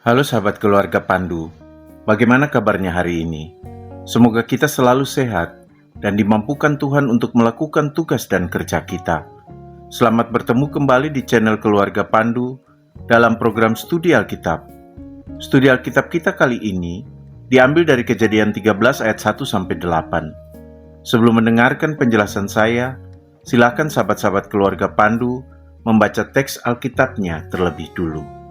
Halo sahabat keluarga Pandu, bagaimana kabarnya hari ini? Semoga kita selalu sehat dan dimampukan Tuhan untuk melakukan tugas dan kerja kita. Selamat bertemu kembali di channel Keluarga Pandu dalam program Studi Alkitab. Studi Alkitab kita kali ini diambil dari Kejadian 13 ayat 1-8. Sebelum mendengarkan penjelasan saya, silakan sahabat-sahabat keluarga Pandu membaca teks Alkitabnya terlebih dulu.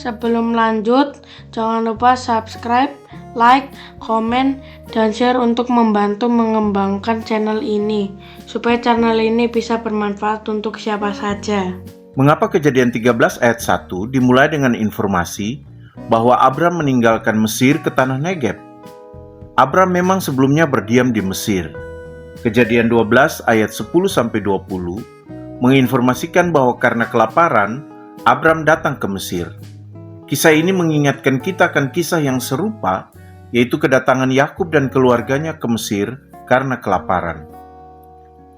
Sebelum lanjut, jangan lupa subscribe, like, komen, dan share untuk membantu mengembangkan channel ini, supaya channel ini bisa bermanfaat untuk siapa saja. Mengapa Kejadian 13 ayat 1 dimulai dengan informasi bahwa Abram meninggalkan Mesir ke tanah Negeb? Abram memang sebelumnya berdiam di Mesir. Kejadian 12 ayat 10-20 menginformasikan bahwa karena kelaparan, Abram datang ke Mesir. Kisah ini mengingatkan kita akan kisah yang serupa, yaitu kedatangan Yakub dan keluarganya ke Mesir karena kelaparan.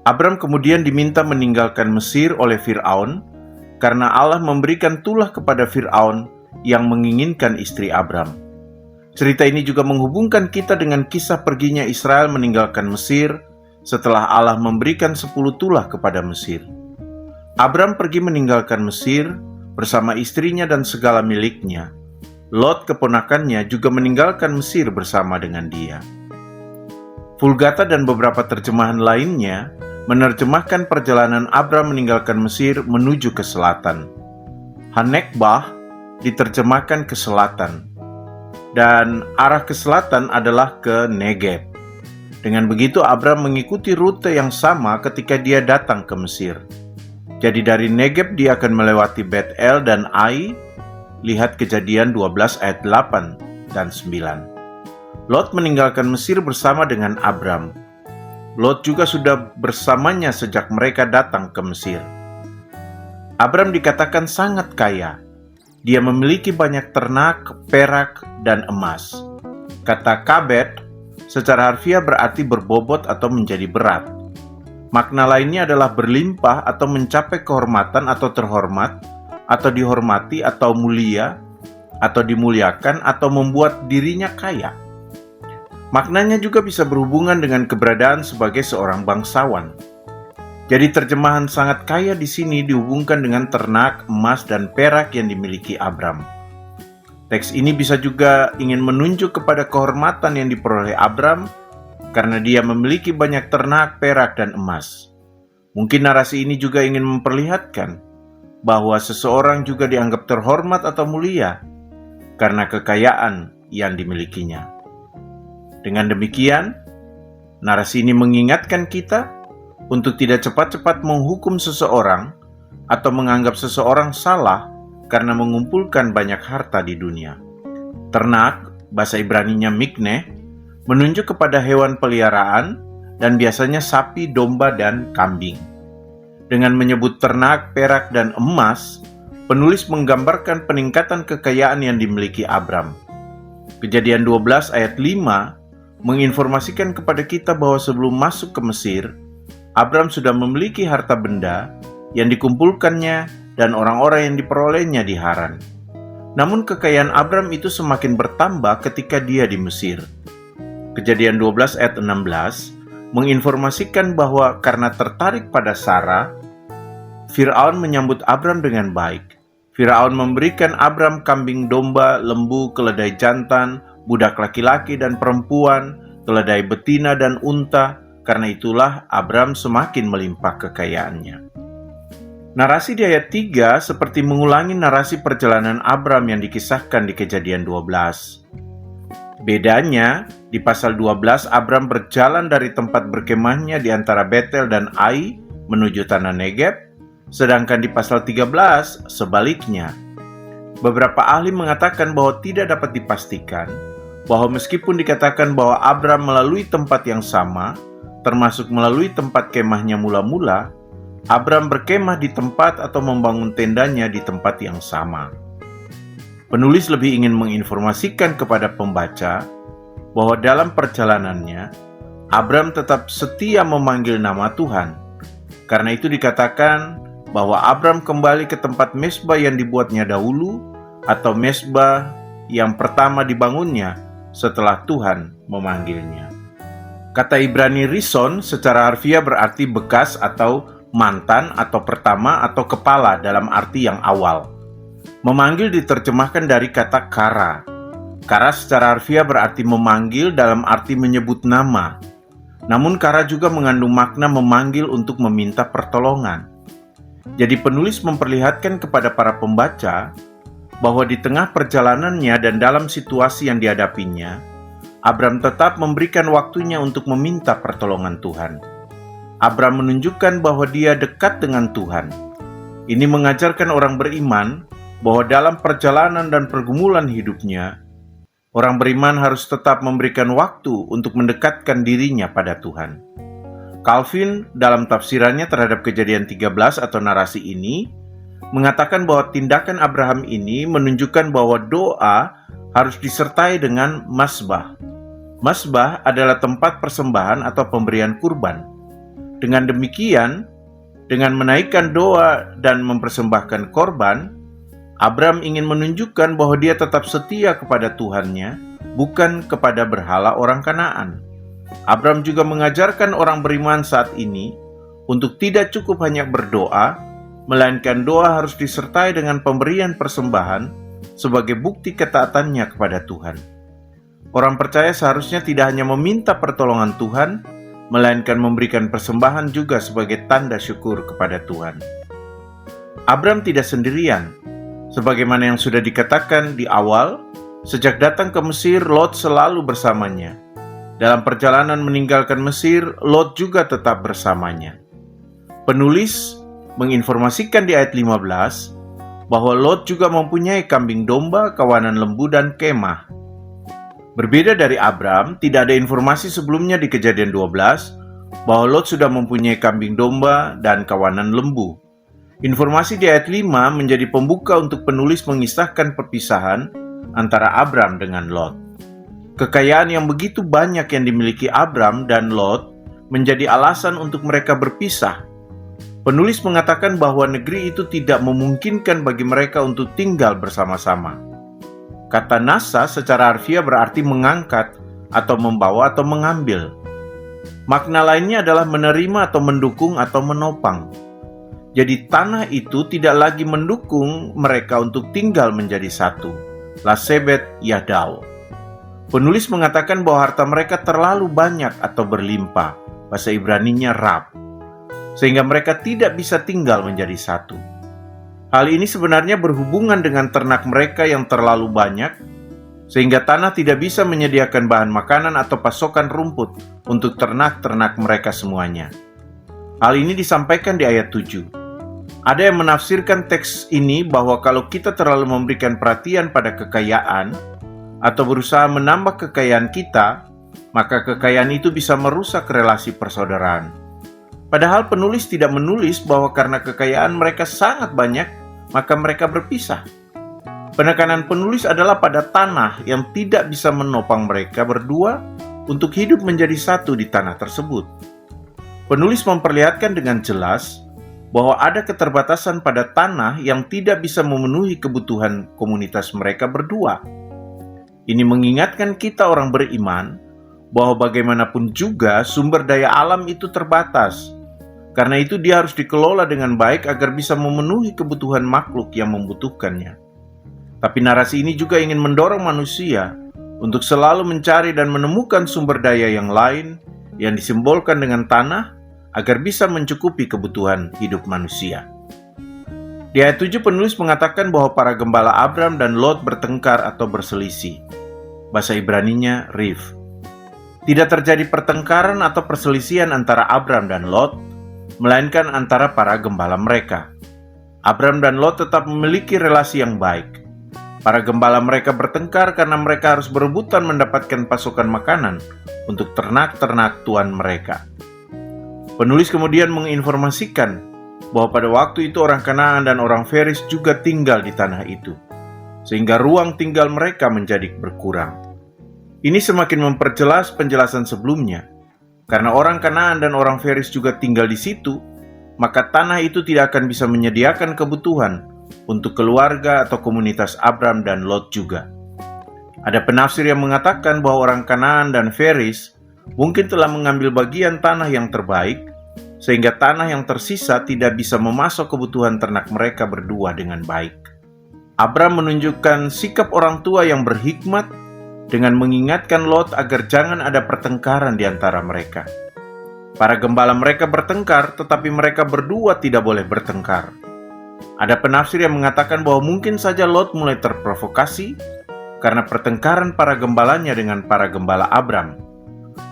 Abram kemudian diminta meninggalkan Mesir oleh Fir'aun, karena Allah memberikan tulah kepada Fir'aun yang menginginkan istri Abram. Cerita ini juga menghubungkan kita dengan kisah perginya Israel meninggalkan Mesir setelah Allah memberikan 10 tulah kepada Mesir. Abram pergi meninggalkan Mesir bersama istrinya dan segala miliknya. Lot keponakannya juga meninggalkan Mesir bersama dengan dia. Vulgata dan beberapa terjemahan lainnya menerjemahkan perjalanan Abram meninggalkan Mesir menuju ke selatan. Hanekbah diterjemahkan ke selatan, dan arah ke selatan adalah ke Negeb. Dengan begitu Abram mengikuti rute yang sama ketika dia datang ke Mesir. Jadi dari Negeb dia akan melewati Bet-El dan Ai. Lihat Kejadian 12 ayat 8 dan 9. Lot meninggalkan Mesir bersama dengan Abram. Lot juga sudah bersamanya sejak mereka datang ke Mesir. Abram dikatakan sangat kaya. Dia memiliki banyak ternak, perak, dan emas. Kata kabet secara harfiah berarti berbobot atau menjadi berat. Makna lainnya adalah berlimpah atau mencapai kehormatan atau terhormat, atau dihormati atau mulia, atau dimuliakan atau membuat dirinya kaya. Maknanya juga bisa berhubungan dengan keberadaan sebagai seorang bangsawan. Jadi terjemahan sangat kaya di sini dihubungkan dengan ternak, emas, dan perak yang dimiliki Abram. Teks ini bisa juga ingin menunjuk kepada kehormatan yang diperoleh Abram karena dia memiliki banyak ternak, perak, dan emas. Mungkin narasi ini juga ingin memperlihatkan bahwa seseorang juga dianggap terhormat atau mulia karena kekayaan yang dimilikinya. Dengan demikian, narasi ini mengingatkan kita untuk tidak cepat-cepat menghukum seseorang atau menganggap seseorang salah karena mengumpulkan banyak harta di dunia. Ternak, bahasa Ibraninya mikneh, menunjuk kepada hewan peliharaan dan biasanya sapi, domba, dan kambing. Dengan menyebut ternak, perak, dan emas, penulis menggambarkan peningkatan kekayaan yang dimiliki Abram. Kejadian 12 ayat 5 menginformasikan kepada kita bahwa sebelum masuk ke Mesir, Abram sudah memiliki harta benda yang dikumpulkannya dan orang-orang yang diperolehnya di Haran. Namun kekayaan Abram itu semakin bertambah ketika dia di Mesir. Kejadian 12 ayat 16 menginformasikan bahwa karena tertarik pada Sarah, Fir'aun menyambut Abram dengan baik. Fir'aun memberikan Abram kambing domba, lembu, keledai jantan, budak laki-laki dan perempuan, keledai betina dan unta. Karena itulah Abram semakin melimpah kekayaannya. Narasi di ayat 3 seperti mengulangi narasi perjalanan Abram yang dikisahkan di Kejadian 12. Bedanya, di pasal 12 Abram berjalan dari tempat berkemahnya di antara Betel dan Ai menuju tanah Negeb, sedangkan di pasal 13 sebaliknya. Beberapa ahli mengatakan bahwa tidak dapat dipastikan bahwa meskipun dikatakan bahwa Abram melalui tempat yang sama, termasuk melalui tempat kemahnya mula-mula, Abram berkemah di tempat atau membangun tendanya di tempat yang sama. Penulis lebih ingin menginformasikan kepada pembaca bahwa dalam perjalanannya, Abram tetap setia memanggil nama Tuhan. Karena itu dikatakan bahwa Abram kembali ke tempat mezbah yang dibuatnya dahulu, atau mezbah yang pertama dibangunnya setelah Tuhan memanggilnya. Kata Ibrani rison secara harfiah berarti bekas atau mantan atau pertama atau kepala dalam arti yang awal. Memanggil diterjemahkan dari kata kara. Kara secara harfiah berarti memanggil dalam arti menyebut nama. Namun kara juga mengandung makna memanggil untuk meminta pertolongan. Jadi penulis memperlihatkan kepada para pembaca bahwa di tengah perjalanannya dan dalam situasi yang dihadapinya, Abram tetap memberikan waktunya untuk meminta pertolongan Tuhan. Abram menunjukkan bahwa dia dekat dengan Tuhan. Ini mengajarkan orang beriman bahwa dalam perjalanan dan pergumulan hidupnya, orang beriman harus tetap memberikan waktu untuk mendekatkan dirinya pada Tuhan. Calvin dalam tafsirannya terhadap Kejadian 13 atau narasi ini, mengatakan bahwa tindakan Abraham ini menunjukkan bahwa doa harus disertai dengan mazbah. Mazbah adalah tempat persembahan atau pemberian kurban. Dengan demikian, dengan menaikkan doa dan mempersembahkan korban, Abram ingin menunjukkan bahwa dia tetap setia kepada Tuhannya, bukan kepada berhala orang Kanaan. Abram juga mengajarkan orang beriman saat ini untuk tidak cukup hanya berdoa, melainkan doa harus disertai dengan pemberian persembahan sebagai bukti ketaatannya kepada Tuhan. Orang percaya seharusnya tidak hanya meminta pertolongan Tuhan, melainkan memberikan persembahan juga sebagai tanda syukur kepada Tuhan. Abram tidak sendirian. Sebagaimana yang sudah dikatakan di awal, sejak datang ke Mesir, Lot selalu bersamanya. Dalam perjalanan meninggalkan Mesir, Lot juga tetap bersamanya. Penulis menginformasikan di ayat 15 bahwa Lot juga mempunyai kambing domba, kawanan lembu, dan kemah. Berbeda dari Abram, tidak ada informasi sebelumnya di Kejadian 12 bahwa Lot sudah mempunyai kambing domba dan kawanan lembu. Informasi di ayat 5 menjadi pembuka untuk penulis mengisahkan perpisahan antara Abram dengan Lot. Kekayaan yang begitu banyak yang dimiliki Abram dan Lot menjadi alasan untuk mereka berpisah. Penulis mengatakan bahwa negeri itu tidak memungkinkan bagi mereka untuk tinggal bersama-sama. Kata nasa secara harfiah berarti mengangkat atau membawa atau mengambil. Makna lainnya adalah menerima atau mendukung atau menopang. Jadi tanah itu tidak lagi mendukung mereka untuk tinggal menjadi satu. Lasebet Yadau. Penulis mengatakan bahwa harta mereka terlalu banyak atau berlimpah. Bahasa Ibraninya rab. Sehingga mereka tidak bisa tinggal menjadi satu. Hal ini sebenarnya berhubungan dengan ternak mereka yang terlalu banyak, sehingga tanah tidak bisa menyediakan bahan makanan atau pasokan rumput untuk ternak-ternak mereka semuanya. Hal ini disampaikan di ayat 7. Ada yang menafsirkan teks ini bahwa kalau kita terlalu memberikan perhatian pada kekayaan atau berusaha menambah kekayaan kita, maka kekayaan itu bisa merusak relasi persaudaraan. Padahal penulis tidak menulis bahwa karena kekayaan mereka sangat banyak, maka mereka berpisah. Penekanan penulis adalah pada tanah yang tidak bisa menopang mereka berdua untuk hidup menjadi satu di tanah tersebut. Penulis memperlihatkan dengan jelas bahwa ada keterbatasan pada tanah yang tidak bisa memenuhi kebutuhan komunitas mereka berdua. Ini mengingatkan kita orang beriman bahwa bagaimanapun juga sumber daya alam itu terbatas. Karena itu dia harus dikelola dengan baik agar bisa memenuhi kebutuhan makhluk yang membutuhkannya. Tapi narasi ini juga ingin mendorong manusia untuk selalu mencari dan menemukan sumber daya yang lain yang disimbolkan dengan tanah agar bisa mencukupi kebutuhan hidup manusia. Di ayat 7 penulis mengatakan bahwa para gembala Abram dan Lot bertengkar atau berselisih. Bahasa Ibraninya Riv. Tidak terjadi pertengkaran atau perselisihan antara Abram dan Lot, melainkan antara para gembala mereka. Abram dan Lot tetap memiliki relasi yang baik. Para gembala mereka bertengkar karena mereka harus berebutan mendapatkan pasokan makanan untuk ternak-ternak tuan mereka. Penulis kemudian menginformasikan bahwa pada waktu itu orang Kanaan dan orang Feris juga tinggal di tanah itu, sehingga ruang tinggal mereka menjadi berkurang. Ini semakin memperjelas penjelasan sebelumnya. Karena orang Kanaan dan orang Feris juga tinggal di situ, maka tanah itu tidak akan bisa menyediakan kebutuhan untuk keluarga atau komunitas Abram dan Lot juga. Ada penafsir yang mengatakan bahwa orang Kanaan dan Feris mungkin telah mengambil bagian tanah yang terbaik, sehingga tanah yang tersisa tidak bisa memasok kebutuhan ternak mereka berdua dengan baik. Abram menunjukkan sikap orang tua yang berhikmat dengan mengingatkan Lot agar jangan ada pertengkaran di antara mereka. Para gembala mereka bertengkar, tetapi mereka berdua tidak boleh bertengkar. Ada penafsir yang mengatakan bahwa mungkin saja Lot mulai terprovokasi karena pertengkaran para gembalanya dengan para gembala Abram.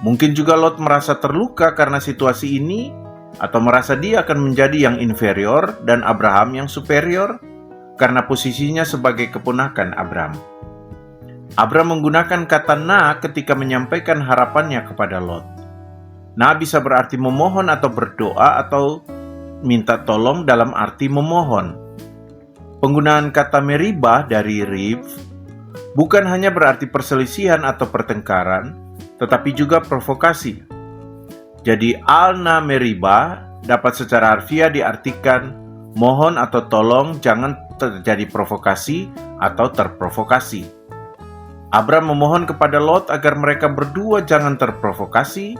Mungkin juga Lot merasa terluka karena situasi ini, atau merasa dia akan menjadi yang inferior dan Abraham yang superior karena posisinya sebagai keponakan Abram. Abram menggunakan kata na ketika menyampaikan harapannya kepada Lot. Na bisa berarti memohon atau berdoa atau minta tolong dalam arti memohon. Penggunaan kata meribah dari riv bukan hanya berarti perselisihan atau pertengkaran, tetapi juga provokasi. Jadi al-na meribah dapat secara harfiah diartikan mohon atau tolong jangan terjadi provokasi atau terprovokasi. Abram memohon kepada Lot agar mereka berdua jangan terprovokasi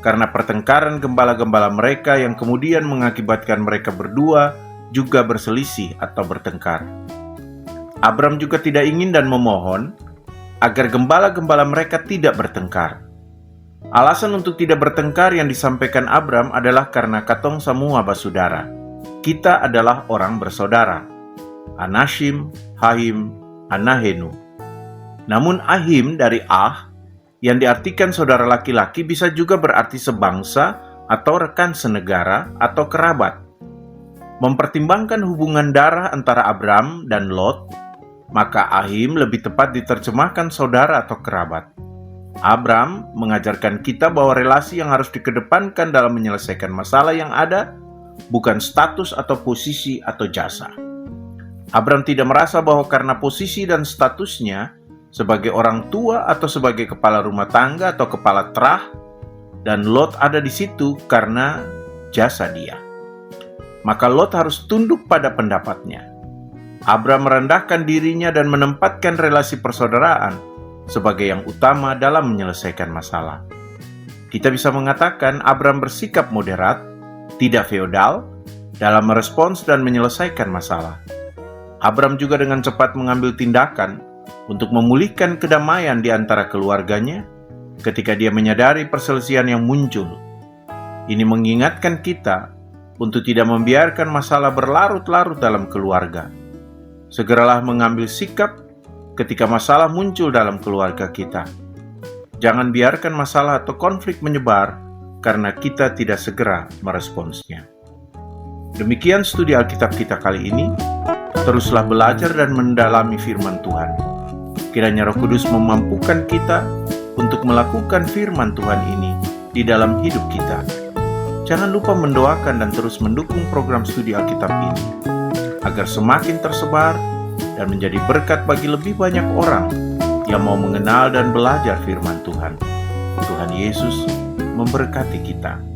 karena pertengkaran gembala-gembala mereka yang kemudian mengakibatkan mereka berdua juga berselisih atau bertengkar. Abram juga tidak ingin dan memohon agar gembala-gembala mereka tidak bertengkar. Alasan untuk tidak bertengkar yang disampaikan Abram adalah karena katong semua basudara. Kita adalah orang bersaudara. Anashim, Hahim, Anahenu. Namun Ahim dari yang diartikan saudara laki-laki bisa juga berarti sebangsa atau rekan senegara atau kerabat. Mempertimbangkan hubungan darah antara Abram dan Lot, maka Ahim lebih tepat diterjemahkan saudara atau kerabat. Abram mengajarkan kita bahwa relasi yang harus dikedepankan dalam menyelesaikan masalah yang ada bukan status atau posisi atau jasa. Abram tidak merasa bahwa karena posisi dan statusnya sebagai orang tua atau sebagai kepala rumah tangga atau kepala terah, dan Lot ada di situ karena jasa dia, maka Lot harus tunduk pada pendapatnya. Abram merendahkan dirinya dan menempatkan relasi persaudaraan sebagai yang utama dalam menyelesaikan masalah. Kita bisa mengatakan Abram bersikap moderat, tidak feodal, dalam merespons dan menyelesaikan masalah. Abram juga dengan cepat mengambil tindakan untuk memulihkan kedamaian di antara keluarganya ketika dia menyadari perselisihan yang muncul. Ini mengingatkan kita untuk tidak membiarkan masalah berlarut-larut dalam keluarga. Segeralah mengambil sikap ketika masalah muncul dalam keluarga kita. Jangan biarkan masalah atau konflik menyebar karena kita tidak segera meresponsnya. Demikian studi Alkitab kita kali ini. Teruslah belajar dan mendalami firman Tuhan. Kiranya Roh Kudus memampukan kita untuk melakukan firman Tuhan ini di dalam hidup kita. Jangan lupa mendoakan dan terus mendukung program studi Alkitab ini, agar semakin tersebar dan menjadi berkat bagi lebih banyak orang yang mau mengenal dan belajar firman Tuhan. Tuhan Yesus memberkati kita.